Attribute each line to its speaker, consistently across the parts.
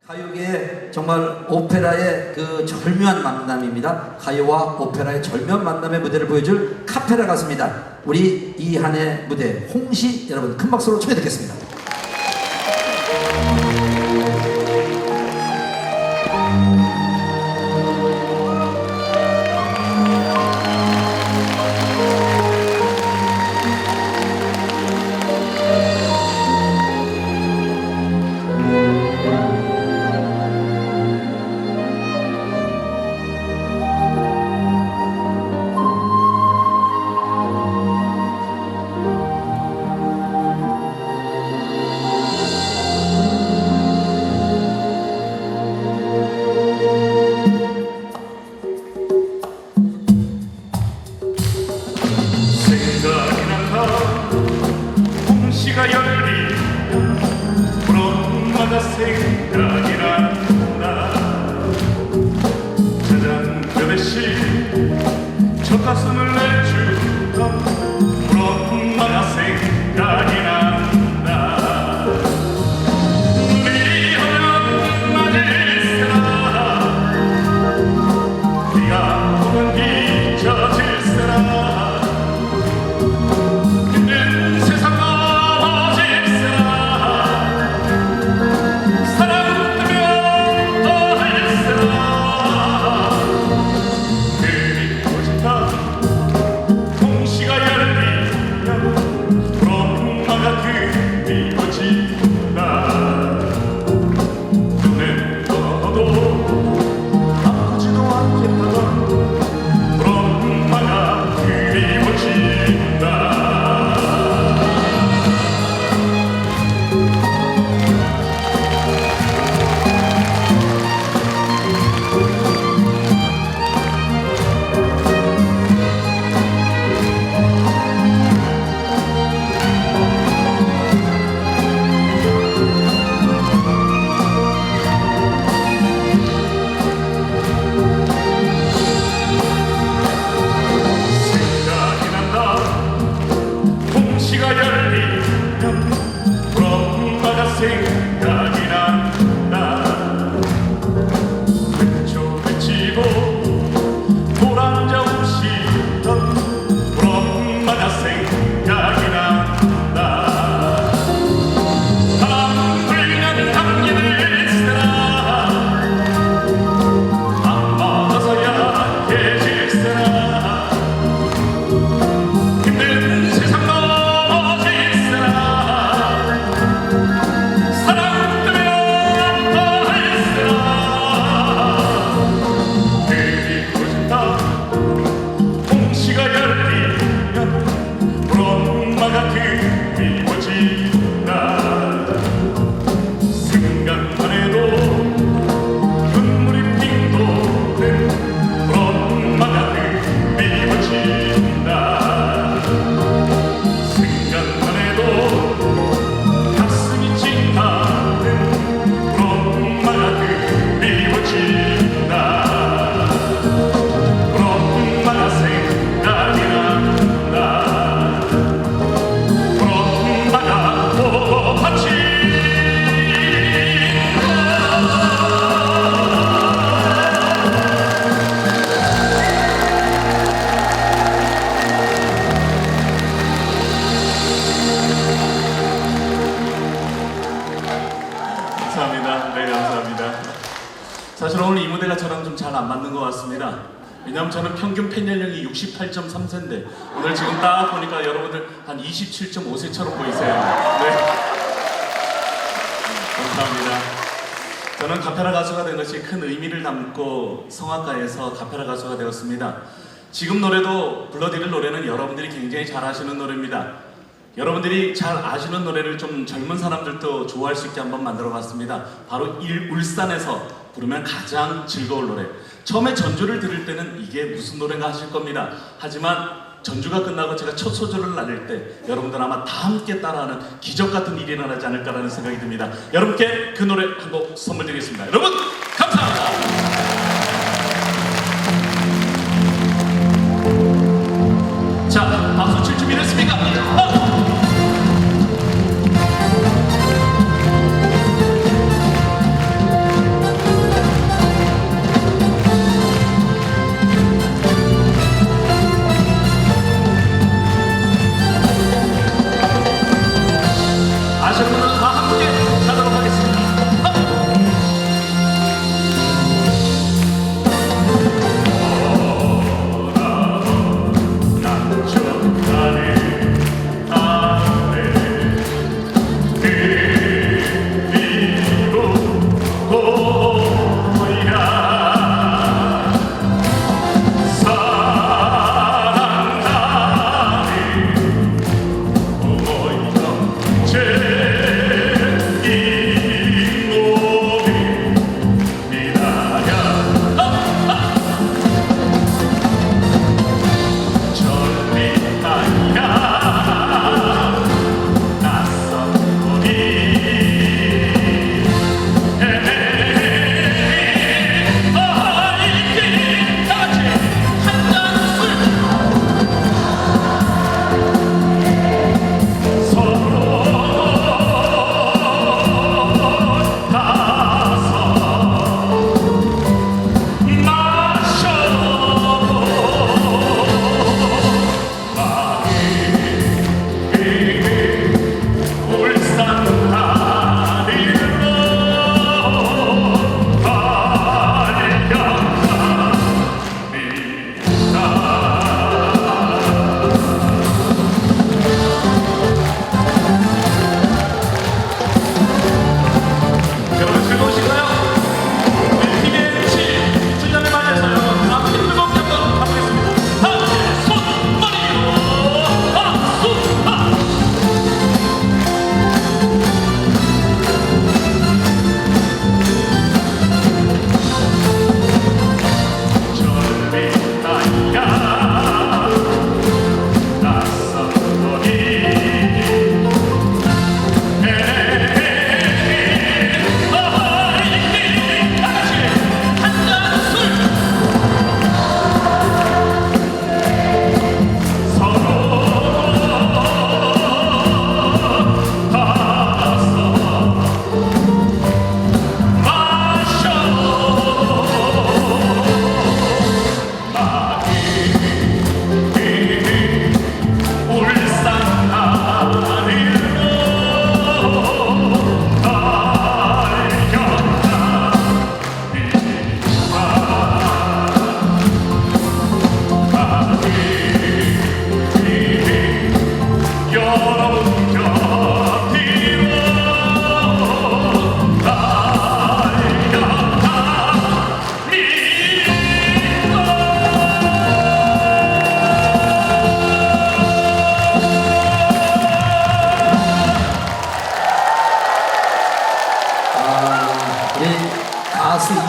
Speaker 1: 가요계의 정말 오페라의 그 절묘한 만남입니다. 가요와 오페라의 절묘한 만남의 무대를 보여줄 카페라 가수입니다. 우리 이한의 무대 홍시 여러분 큰 박수로 청해 듣겠습니다.
Speaker 2: 생각이 난다. 홍시가 열리면 불엄마가 생각이 난다. 짜장 대신 젖가슴을 내주던 불엄마가 생각이 난다. 눈이 오면 맞을세라. 비가 오면 빚어질세라. 생각이 난다. 왼쪽을 치고 돌아앉아 우시던 불엄마가 생각이 난다. 바람 불면 감기를 쓰라. 안 맞아서야 약해질세라. 힘든 세상 넘어질세라. 생각만 해도 눈물이 핑 도는 불엄마가 그리워진다. 생각만 해도 가슴이 찡하는 불엄마가 그리워진다. 불엄마가 생각이 난다. 불엄마가 보고 같이 감사합니다. 네, 감사합니다. 사실 오늘 이 무대가 저랑 좀 잘 안 맞는 것 같습니다. 왜냐하면 저는 평균 팬 연령이 68.3세인데 오늘 지금 딱 보니까 여러분들 한 27.5세처럼 보이세요. 네. 감사합니다. 저는 카페라 가수가 된 것이 큰 의미를 담고 성악가에서 카페라 가수가 되었습니다. 지금 노래도 불러드릴 노래는 여러분들이 굉장히 잘 아시는 노래입니다. 여러분들이 잘 아시는 노래를 좀 젊은 사람들도 좋아할 수 있게 한번 만들어 봤습니다. 바로 울산에서 부르면 가장 즐거울 노래. 처음에 전주를 들을 때는 이게 무슨 노래인가 하실 겁니다. 하지만 전주가 끝나고 제가 첫 소절을 날릴 때 여러분들 아마 다 함께 따라하는 기적 같은 일이 일어나지 않을까라는 생각이 듭니다. 여러분께 그 노래 한 곡 선물 드리겠습니다. 여러분 감사합니다. 자, 박수 칠 준비 됐습니까?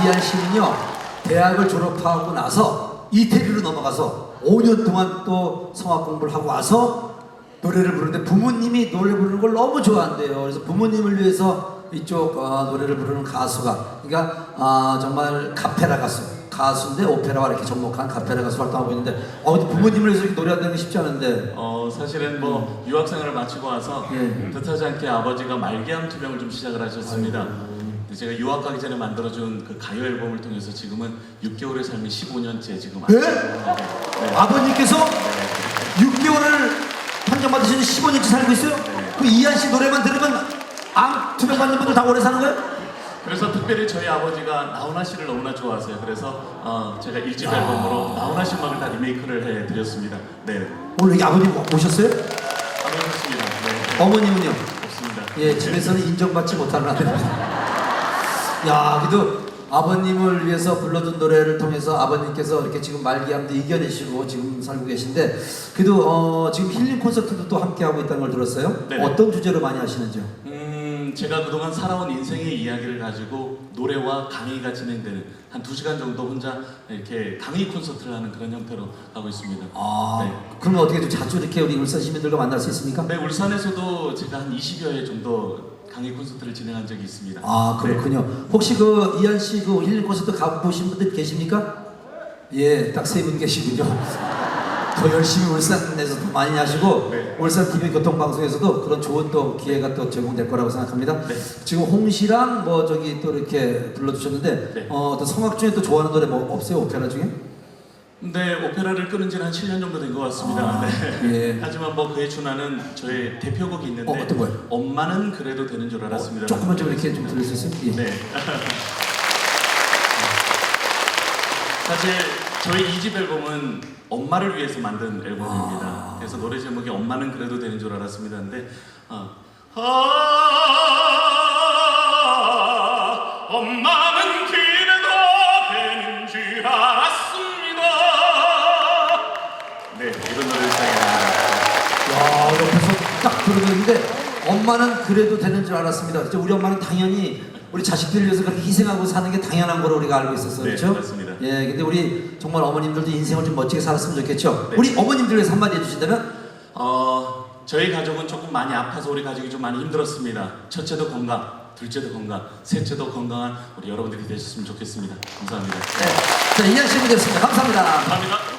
Speaker 1: 이한 씨는요, 대학을 졸업하고 나서 이태리로 넘어가서 5년 동안 또 성악 공부를 하고 와서 노래를 부르는데 부모님이 노래 부르는 걸 너무 좋아한대요. 그래서 부모님을 위해서 이쪽 노래를 부르는 가수가, 그러니까 정말 카페라 가수인데 오페라와 이렇게 접목한 카페라 가수 활동하고 있는데, 근데 부모님을 위해서 이렇게 노래한다는 게 쉽지 않은데.
Speaker 2: 사실은 뭐 유학생활을 마치고 와서
Speaker 1: 예.
Speaker 2: 뜻하지 않게 아버지가 말기암 투병을 좀 시작을 하셨습니다. 근데 제가 유학 가기 전에 만들어준 그 가요 앨범을 통해서 지금은 6개월의 삶이 15년째 지금
Speaker 1: 네?
Speaker 2: 네.
Speaker 1: 아버님께서 6개월을 판정받으시는 15년째 살고 있어요? 그 이한 씨 노래만 들으면 암 투병 받는 분들 다 오래 사는 거예요?
Speaker 2: 그래서 특별히 저희 아버지가 나훈아 씨를 너무나 좋아하세요. 그래서 제가 1집 앨범으로 나훈아 씨 음악을 다 리메이크를 해드렸습니다. 네.
Speaker 1: 오늘 여기 아버님 오셨어요?
Speaker 2: 안 오셨습니다. 네.
Speaker 1: 어머님은요?
Speaker 2: 없습니다.
Speaker 1: 예, 집에서는 인정받지 못하는 아들입니다. 야, 그래도 아버님을 위해서 불러준 노래를 통해서 아버님께서 이렇게 지금 말기암도 이겨내시고 지금 살고 계신데, 그래도 지금 힐링 콘서트도 또 함께 하고 있다는 걸 들었어요.
Speaker 2: 네네.
Speaker 1: 어떤 주제로 많이 하시는지요?
Speaker 2: 제가 그동안 살아온 인생의 이야기를 가지고 노래와 강의가 진행되는 한 2시간 정도 혼자 이렇게 강의 콘서트를 하는 그런 형태로 가고 있습니다. 네.
Speaker 1: 그러면 어떻게 좀 자주 이렇게 우리 울산 시민들과 만날 수 있습니까?
Speaker 2: 네, 울산에서도 제가 한 20여 회 정도 강의 콘서트를 진행한 적이 있습니다.
Speaker 1: 그렇군요.
Speaker 2: 네.
Speaker 1: 혹시 그 이한 씨 그 힐링 콘서트 가보신 분들 계십니까? 예, 딱 3분 계시군요. 더 열심히 울산에서 더 많이 하시고,
Speaker 2: 네.
Speaker 1: 울산 TV 교통방송에서도 그런 좋은 또 기회가 또 제공될 거라고 생각합니다.
Speaker 2: 네.
Speaker 1: 지금 홍시랑 뭐 저기 또 이렇게 불러주셨는데,
Speaker 2: 네.
Speaker 1: 또 성악 중에 또 좋아하는 노래 뭐 없어요? 오페라 중에?
Speaker 2: 네, 오페라를 끊은 지는 한 7년 정도 된 것 같습니다. 네.
Speaker 1: 예.
Speaker 2: 하지만 뭐 그에 준하는 저의 대표곡이 있는데
Speaker 1: 어떤 거예요?
Speaker 2: 엄마는 그래도 되는 줄 알았습니다.
Speaker 1: 조금만 좀 이렇게 좀 들을 수 있어요? 예.
Speaker 2: 네. 사실 저희 2집 앨범은 엄마를 위해서 만든 앨범입니다. 그래서 노래 제목이 엄마는 그래도 되는 줄 알았습니다. 근데 엄마는 그래도 되는 줄 알았습니다. 네, 이런 노래를 시작했습니다.
Speaker 1: 야, 옆에서 딱 들어보는데 엄마는 그래도 되는 줄 알았습니다. 진짜 우리 엄마는 당연히 우리 자식들을 위해서 그렇게 희생하고 사는 게 당연한 거로 우리가 알고 있었어요.
Speaker 2: 네,
Speaker 1: 그렇죠?
Speaker 2: 맞습니다.
Speaker 1: 예, 근데 우리 정말 어머님들도 인생을 좀 멋지게 살았으면 좋겠죠.
Speaker 2: 네.
Speaker 1: 우리 어머님들 위해서 한마디 해주신다면?
Speaker 2: 저희 가족은 조금 많이 아파서 우리 가족이 좀 많이 힘들었습니다. 첫째도 건강, 둘째도 건강, 셋째도 건강한 우리 여러분들이 되셨으면 좋겠습니다. 감사합니다.
Speaker 1: 네. 자, 이한 씨 모셨습니다. 감사합니다.
Speaker 2: 감사합니다.